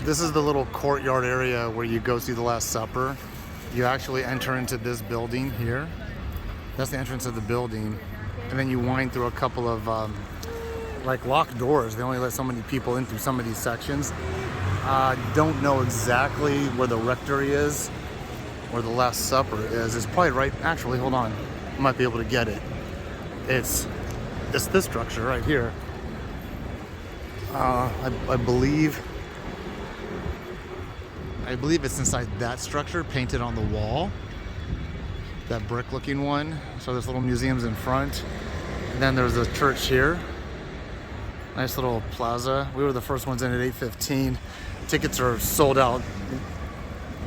This is the little courtyard area where you go see the Last Supper. You actually enter into this building here. That's the entrance of the building. And then you wind through a couple of like locked doors. They only let so many people in through some of these sections. Don't know exactly where the rectory is, where the Last Supper is. It's probably right, actually, hold on. I might be able to get it. It's this structure right here. I believe it's inside that structure, painted on the wall. That brick looking one. So there's little museums in front. And then there's a church here. Nice little plaza. We were the first ones in at 8:15. Tickets are sold out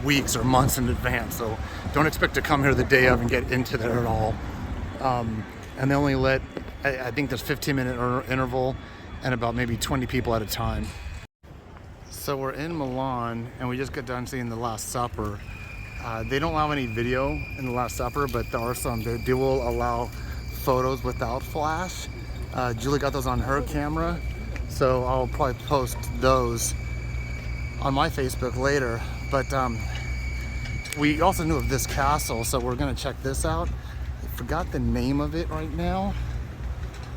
weeks or months in advance. So don't expect to come here the day of and get into there at all. And they only let, I think there's 15-minute interval and about maybe 20 people at a time. So we're in Milan and we just got done seeing the Last Supper. They don't allow any video in the Last Supper, but there are some. They will allow photos without flash. Julie got those on her camera, so I'll probably post those on my Facebook later. But we also knew of this castle, so we're gonna check this out. I forgot the name of it right now,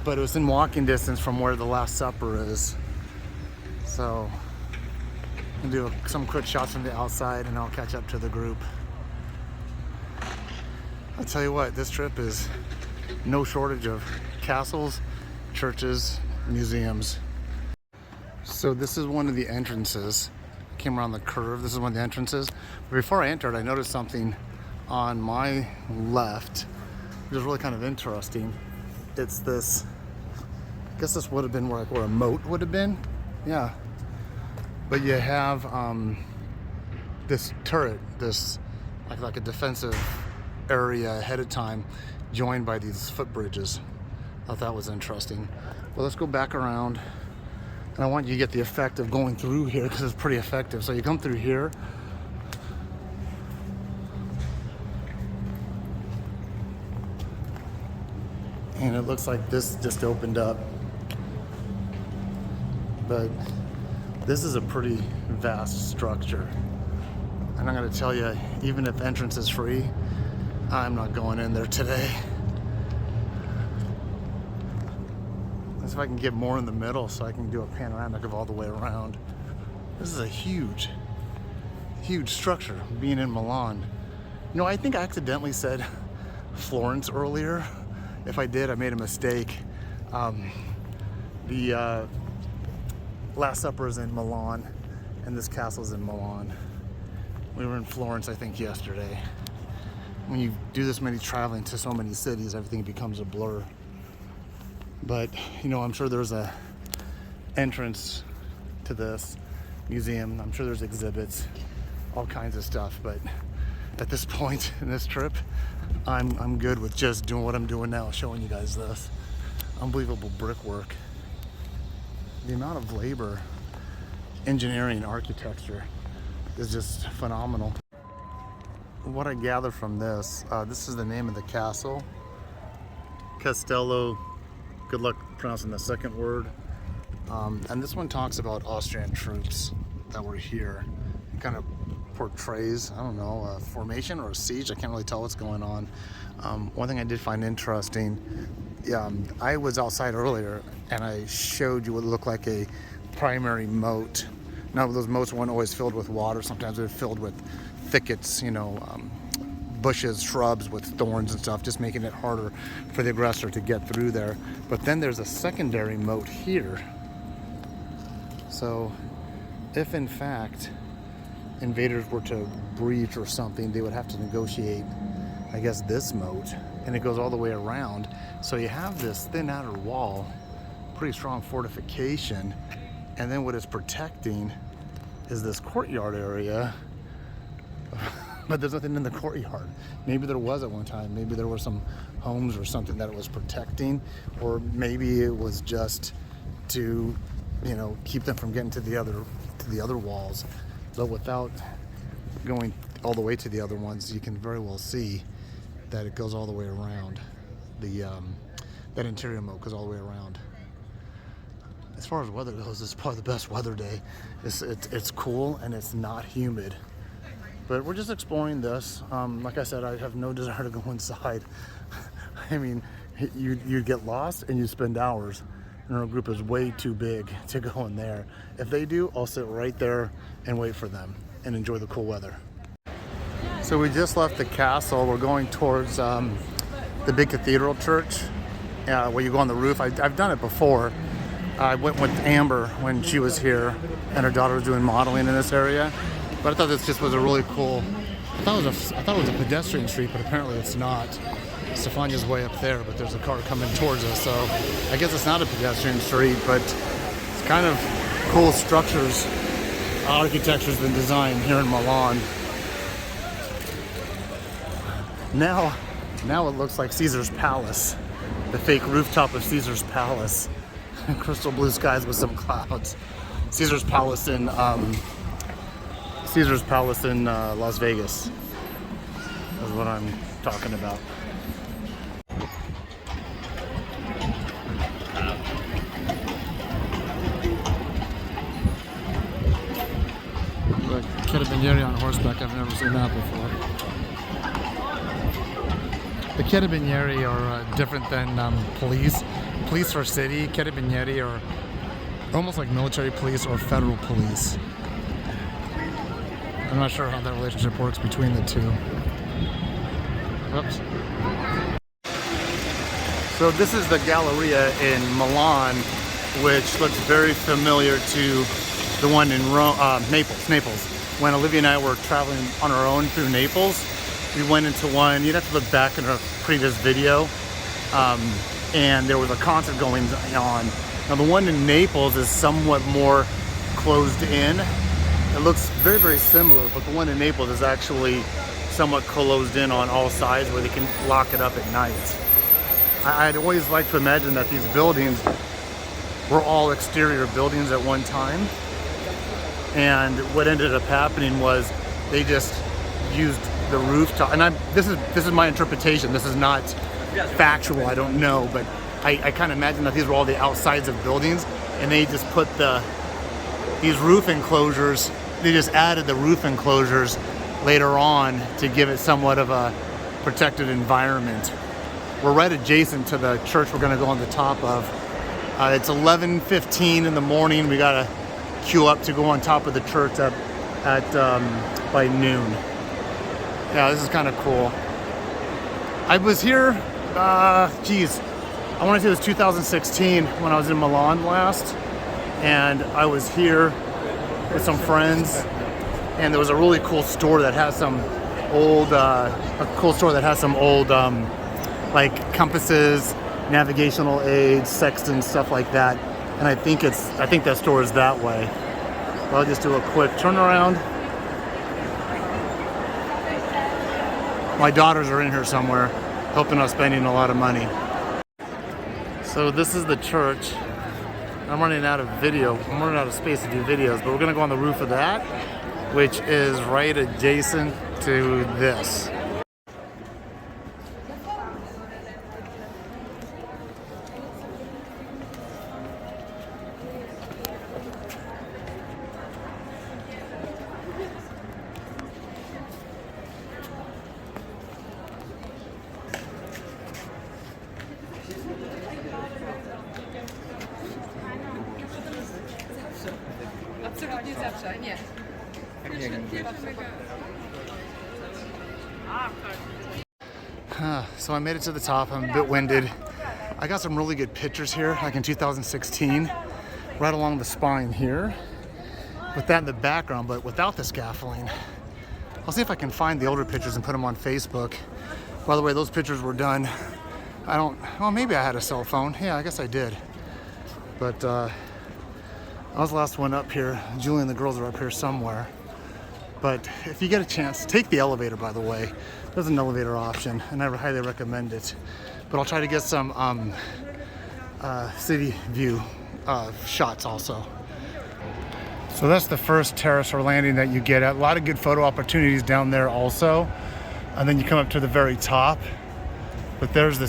but it was in walking distance from where the Last Supper is. So I'll do some quick shots from the outside and I'll catch up to the group. I'll tell you what, this trip is no shortage of castles, churches, museums. So this is one of the entrances. I came around the curve. This is one of the entrances. But before I entered, I noticed something on my left, which is really kind of interesting. It's this, I guess this would have been where a moat would have been. Yeah. But you have this turret, this like a defensive area ahead of time, joined by these footbridges. Thought that was interesting. Well, let's go back around, and I want you to get the effect of going through here because it's pretty effective. So you come through here. And it looks like this just opened up. But this is a pretty vast structure. And I'm gonna tell you, even if entrance is free, I'm not going in there today. Let's see if I can get more in the middle so I can do a panoramic of all the way around. This is a huge, huge structure, being in Milan. You know, I think I accidentally said Florence earlier. If I did, I made a mistake. The Last Supper is in Milan, and this castle is in Milan. We were in Florence, I think, yesterday. When you do this many traveling to so many cities, everything becomes a blur. But, you know, I'm sure there's a entrance to this museum. I'm sure there's exhibits, all kinds of stuff. But at this point in this trip, I'm good with just doing what I'm doing now, showing you guys this. Unbelievable brickwork. The amount of labor, engineering, architecture is just phenomenal. What I gather from this, this is the name of the castle. Castello, good luck pronouncing the second word. And this one talks about Austrian troops that were here. It kind of portrays, I don't know, a formation or a siege. I can't really tell what's going on. One thing I did find interesting, I was outside earlier and I showed you what looked like a primary moat. Now those moats weren't always filled with water. Sometimes they're filled with thickets, you know, bushes, shrubs with thorns and stuff, just making it harder for the aggressor to get through there. But then there's a secondary moat here. So if in fact invaders were to breach or something, they would have to negotiate, I guess, this moat, and it goes all the way around. So you have this thin outer wall, pretty strong fortification, and then what it's protecting is this courtyard area. But there's nothing in the courtyard. Maybe there was at one time. Maybe there were some homes or something that it was protecting, or maybe it was just to, you know, keep them from getting to the other walls. But without going all the way to the other ones, you can very well see that it goes all the way around. That interior moat goes all the way around. as far as weather goes, this is probably the best weather day. It's cool and it's not humid. But we're just exploring this. Like I said, I have no desire to go inside. I mean, you'd get lost and you'd spend hours. And our group is way too big to go in there. If they do, I'll sit right there and wait for them and enjoy the cool weather. So we just left the castle. We're going towards the big Cathedral Church, where you go on the roof. I've done it before. I went with Amber when she was here, and her daughter was doing modeling in this area. But I thought this just was a really cool. I thought it was a pedestrian street, but apparently it's not. Stefania's way up there, but there's a car coming towards us, so I guess it's not a pedestrian street, but it's kind of cool structures, architecture's been designed here in Milan. Now it looks like Caesar's Palace, the fake rooftop of Caesar's Palace. Crystal blue skies with some clouds. Caesar's Palace in Las Vegas is what I'm talking about. Look, Carabinieri on horseback. I've never seen that before. The Carabinieri are different than police. Police for city. Carabinieri are almost like military police or federal police. I'm not sure how that relationship works between the two. Oops. So this is the Galleria in Milan, which looks very familiar to the one in Naples. When Olivia and I were traveling on our own through Naples, we went into one. You'd have to look back in our previous video, and there was a concert going on. Now the one in Naples is somewhat more closed in. It looks very, very similar, but the one in Naples is actually somewhat closed in on all sides where they can lock it up at night. I'd always like to imagine that these buildings were all exterior buildings at one time. And what ended up happening was they just used the rooftop. And this is my interpretation. This is not factual. I don't know, but I kind of imagine that these were all the outsides of buildings, and they just put these roof enclosures. They just added the roof enclosures later on to give it somewhat of a protected environment. We're right adjacent to the church we're going to go on the top of. It's 11:15 in the morning. We got to queue up to go on top of the church by noon. Yeah, this is kind of cool. I was here, I want to say it was 2016 when I was in Milan last, and I was here with some friends, and there was a really cool store that has some old, like compasses, navigational aids, sextants, stuff like that. And I think that store is that way. Well, I'll just do a quick turnaround. My daughters are in here somewhere, helping us spending a lot of money. So this is the church. I'm running out of space to do videos, but we're gonna go on the roof of that, which is right adjacent to this. Absolutnie zawsze, nie. So I made it to the top. I'm a bit winded. I got some really good pictures here, like in 2016, right along the spine here, with that in the background, but without the scaffolding. I'll see if I can find the older pictures and put them on Facebook. By the way, those pictures were done. Maybe I had a cell phone. Yeah, I guess I did. But I was the last one up here. Julie and the girls are up here somewhere. But if you get a chance, take the elevator, by the way. There's an elevator option, and I highly recommend it. But I'll try to get some city view shots also. So that's the first terrace or landing that you get at. A lot of good photo opportunities down there also. And then you come up to the very top. But there's the